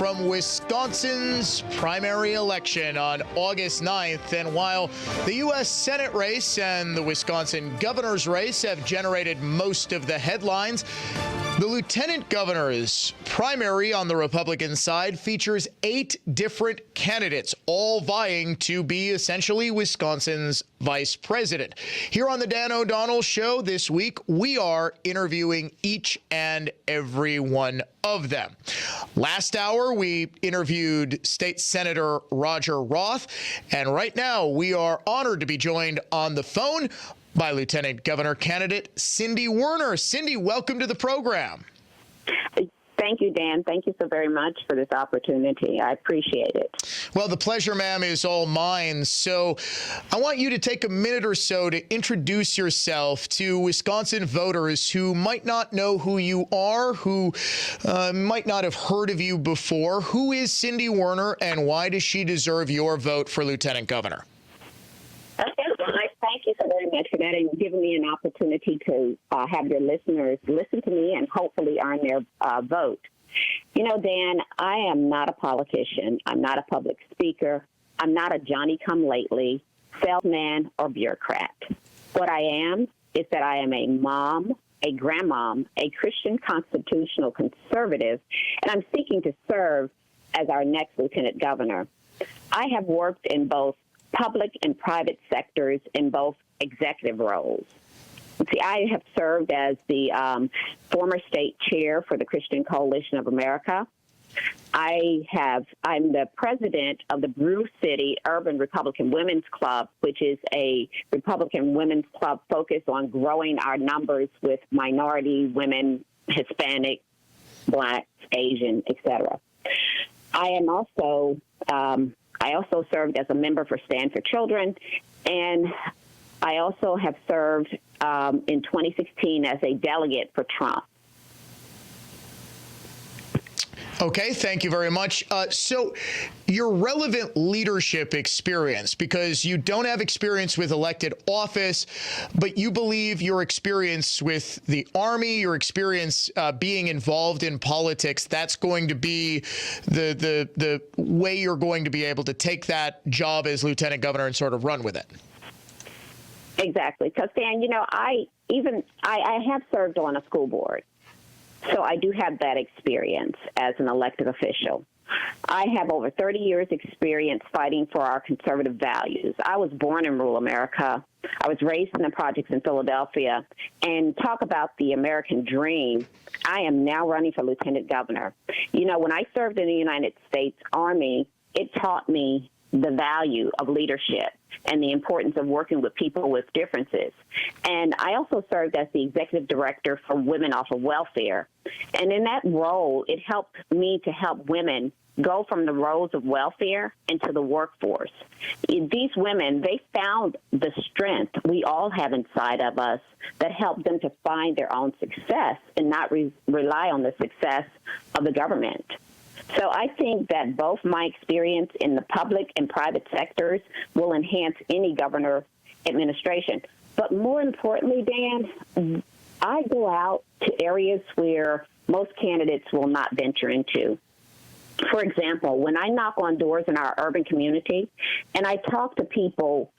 from Wisconsin's primary election on August 9th. And while the U.S. Senate race and the Wisconsin governor's race have generated most of the headlines, the lieutenant governor's primary on the Republican side features 8 different candidates, all vying to be essentially Wisconsin's vice president. Here on the Dan O'Donnell Show this week, we are interviewing each and every one of them. Last hour, we interviewed State Senator Roger Roth, and right now we are honored to be joined on the phone by Lieutenant Governor candidate Cindy Werner. Cindy, welcome to the program. Thank you, Dan. Thank you so very much for this opportunity. I appreciate it. Well, the pleasure, ma'am, is all mine. So I want you to take a minute or so to introduce yourself to Wisconsin voters who might not know who you are, who might not have heard of you before. Who is Cindy Werner, and why does she deserve your vote for Lieutenant Governor? Thank you so very much for that and giving me an opportunity to have your listeners listen to me and hopefully earn their vote. You know, Dan, I am not a politician. I'm not a public speaker. I'm not a Johnny-come-lately salesman or bureaucrat. What I am is that I am a mom, a grandmom, a Christian constitutional conservative, and I'm seeking to serve as our next lieutenant governor. I have worked in both public and private sectors in both executive roles. See, I have served as the former state chair for the Christian Coalition of America. I'm the president of the Brew City Urban Republican Women's Club, which is a Republican women's club focused on growing our numbers with minority women, Hispanic, Black, Asian, etc. I also served as a member for Stand for Children, and I also have served in 2016 as a delegate for Trump. Okay, thank you very much. So your relevant leadership experience, because you don't have experience with elected office, but you believe your experience with the Army, your experience being involved in politics, that's going to be the way you're going to be able to take that job as lieutenant governor and sort of run with it. Exactly. Because, Dan, you know, I have served on a school board. So I do have that experience as an elected official. I have over 30 years experience fighting for our conservative values. I was born in rural America. I was raised in the projects in Philadelphia. And talk about the American dream, I am now running for lieutenant governor. You know, when I served in the United States Army, it taught me the value of leadership and the importance of working with people with differences. And I also served as the executive director for Women Off of Welfare. And in that role, it helped me to help women go from the roles of welfare into the workforce. These women, they found the strength we all have inside of us that helped them to find their own success and not rely on the success of the government. So I think that both my experience in the public and private sectors will enhance any governor administration. But more importantly, Dan, I go out to areas where most candidates will not venture into. For example, when I knock on doors in our urban community and I talk to people,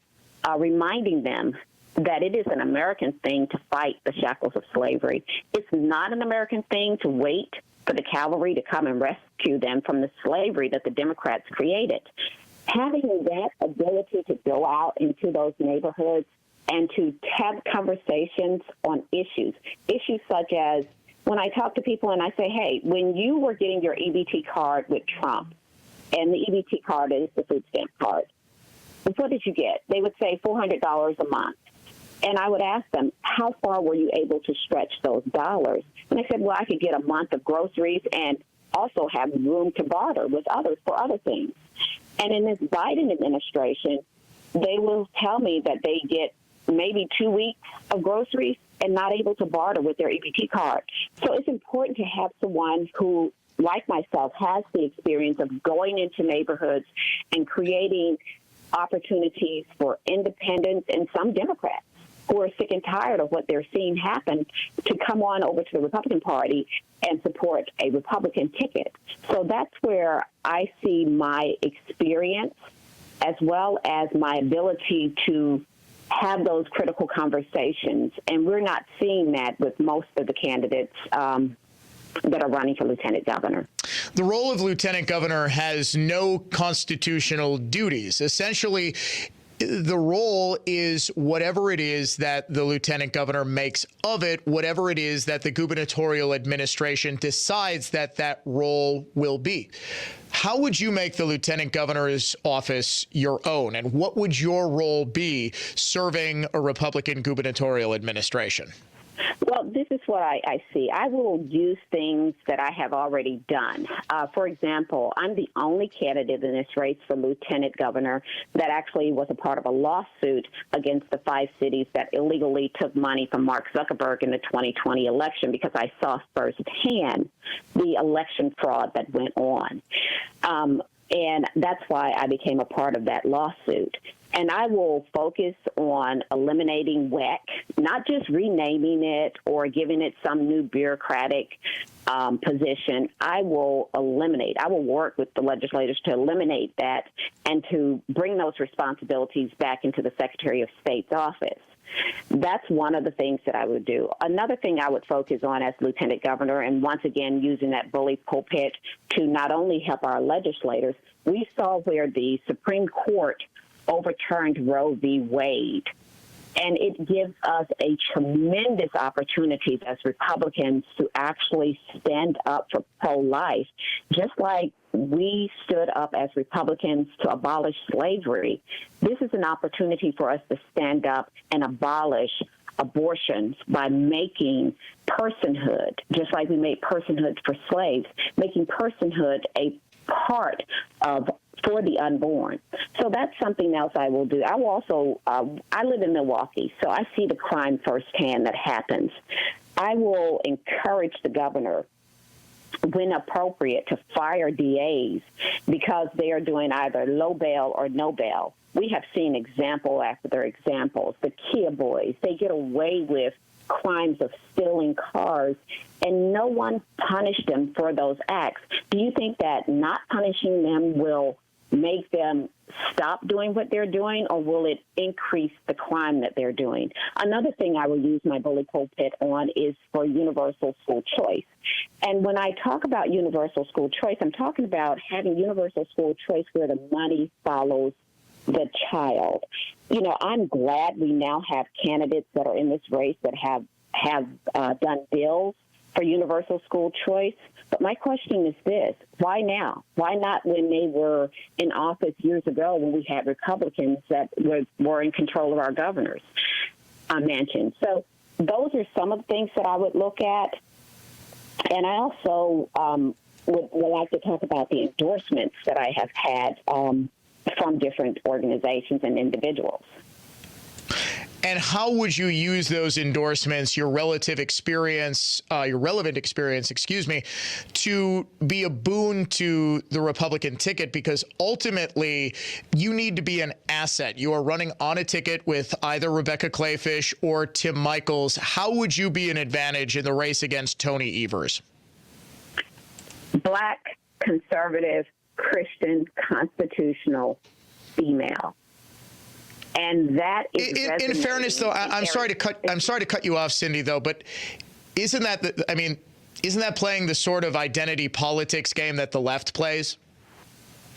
reminding them that it is an American thing to fight the shackles of slavery. It's not an American thing to wait for the cavalry to come and rescue them from the slavery that the Democrats created. Having that ability to go out into those neighborhoods and to have conversations on issues such as when I talk to people and I say, hey, when you were getting your EBT card with Trump, and the EBT card is the food stamp card, what did you get? They would say $400 a month. And I would ask them, how far were you able to stretch those dollars? And they said, well, I could get a month of groceries and also have room to barter with others for other things. And in this Biden administration, they will tell me that they get maybe 2 weeks of groceries and not able to barter with their EBT card. So it's important to have someone who, like myself, has the experience of going into neighborhoods and creating opportunities for independents and some Democrats who are sick and tired of what they're seeing happen to come on over to the Republican Party and support a Republican ticket. So that's where I see my experience as well as my ability to have those critical conversations. And we're not seeing that with most of the candidates that are running for lieutenant governor. The role of lieutenant governor has no constitutional duties. Essentially, the role is whatever it is that the lieutenant governor makes of it, whatever it is that the gubernatorial administration decides that that role will be. How would you make the lieutenant governor's office your own? And what would your role be serving a Republican gubernatorial administration? Well, this is what I see. I will use things that I have already done. For example, I'm the only candidate in this race for lieutenant governor that actually was a part of a lawsuit against the 5 cities that illegally took money from Mark Zuckerberg in the 2020 election, because I saw firsthand the election fraud that went on. And that's why I became a part of that lawsuit. And I will focus on eliminating WEC, not just renaming it or giving it some new bureaucratic position. I will work with the legislators to eliminate that and to bring those responsibilities back into the Secretary of State's office. That's one of the things that I would do. Another thing I would focus on as lieutenant governor, and once again using that bully pulpit to not only help our legislators, we saw where the Supreme Court overturned Roe v. Wade. And it gives us a tremendous opportunity as Republicans to actually stand up for pro-life, just like we stood up as Republicans to abolish slavery. This is an opportunity for us to stand up and abolish abortions by making personhood, just like we made personhood for slaves, making personhood a part of for the unborn. So that's something else I will do. I will also, I live in Milwaukee, so I see the crime firsthand that happens. I will encourage the governor, when appropriate, to fire DAs because they are doing either low bail or no bail. We have seen example after examples. The Kia boys, they get away with crimes of stealing cars, and no one punished them for those acts. Do you think that not punishing them will make them stop doing what they're doing, or will it increase the crime that they're doing? Another thing I will use my bully pulpit on is for universal school choice. And when I talk about universal school choice, I'm talking about having universal school choice where the money follows the child. You know, I'm glad we now have candidates that are in this race that have done bills for universal school choice. But my question is this: why now? Why not when they were in office years ago, when we had Republicans that were in control of our governor's mansion? So those are some of the things that I would look at. And I also would like to talk about the endorsements that I have had from different organizations and individuals. And how would you use those endorsements, your relevant experience, to be a boon to the Republican ticket? Because ultimately, you need to be an asset. You are running on a ticket with either Rebecca Clayfish or Tim Michels. How would you be an advantage in the race against Tony Evers? Black, conservative, Christian, constitutional, female. And that is in fairness, though, I'm sorry to cut you off, Cindy, though, but isn't that playing the sort of identity politics game that the left plays?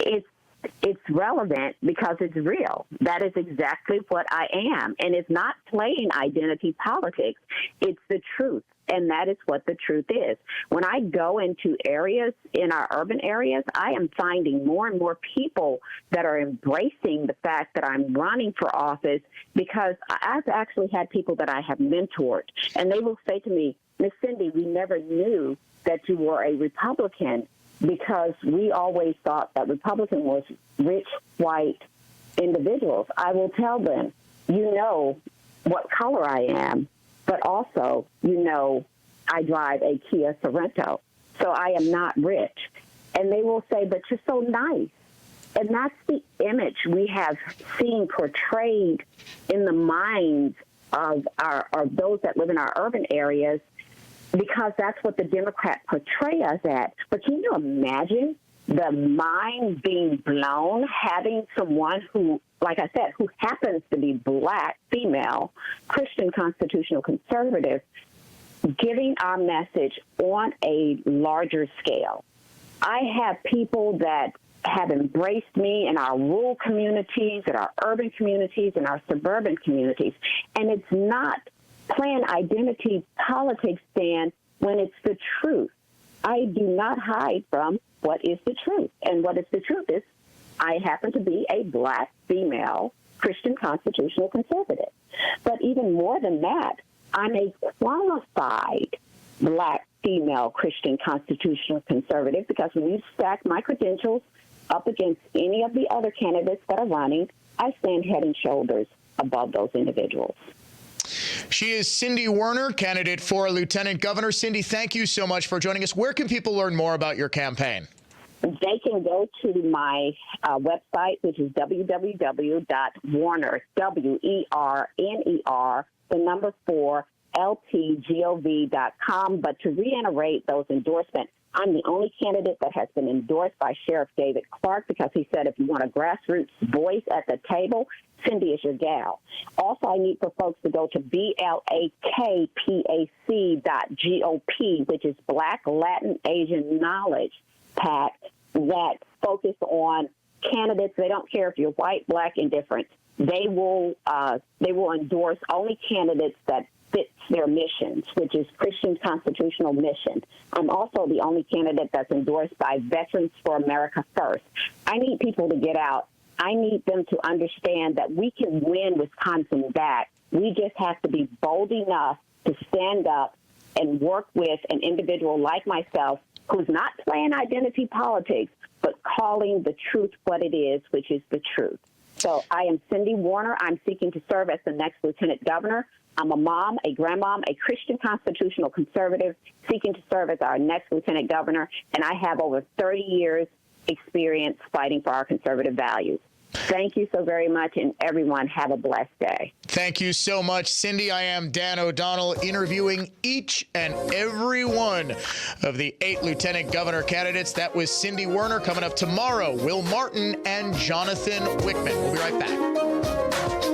It's relevant because it's real. That is exactly what I am. And it's not playing identity politics. It's the truth. And that is what the truth is. When I go into areas, in our urban areas, I am finding more and more people that are embracing the fact that I'm running for office, because I've actually had people that I have mentored, and they will say to me, Miss Cindy, we never knew that you were a Republican, because we always thought that Republican was rich, white individuals. I will tell them, you know what color I am, but also, you know, I drive a Kia Sorento, so I am not rich. And they will say, but you're so nice. And that's the image we have seen portrayed in the minds of those that live in our urban areas, because that's what the Democrats portray us at. But can you imagine the mind being blown having someone who, like I said, who happens to be black, female, Christian constitutional conservative, giving our message on a larger scale? I have people that have embraced me in our rural communities, in our urban communities, in our suburban communities. And it's not playing identity politics, Dan, when it's the truth. I do not hide from what is the truth. And what is the truth is I happen to be a black, female, Christian constitutional conservative. But even more than that, I'm a qualified black, female, Christian constitutional conservative, because when you stack my credentials up against any of the other candidates that are running, I stand head and shoulders above those individuals. She is Cindy Werner, candidate for lieutenant governor. Cindy, thank you so much for joining us. Where can people learn more about your campaign? They can go to my website, which is www.werner, WERNER, the number 4, LTGOV.com. But to reiterate those endorsements, I'm the only candidate that has been endorsed by Sheriff David Clark, because he said if you want a grassroots voice at the table, Cindy is your gal. Also, I need for folks to go to BLAKPAC.GOP, which is Black, Latin, Asian Knowledge Pact, that focus on candidates. They don't care if you're white, black, indifferent. They will endorse only candidates that fits their missions, which is Christian constitutional mission. I'm also the only candidate that's endorsed by Veterans for America First. I need people to get out. I need them to understand that we can win Wisconsin back. We just have to be bold enough to stand up and work with an individual like myself who's not playing identity politics, but calling the truth what it is, which is the truth. So I am Cindy Werner. I'm seeking to serve as the next lieutenant governor. I'm a mom, a grandmom, a Christian constitutional conservative seeking to serve as our next lieutenant governor, and I have over 30 years experience fighting for our conservative values. Thank you so very much, and everyone have a blessed day. Thank you so much, Cindy. I am Dan O'Donnell, interviewing each and every one of the 8 lieutenant governor candidates. That was Cindy Werner. Coming up tomorrow, Will Martin and Jonathan Wickman. We'll be right back.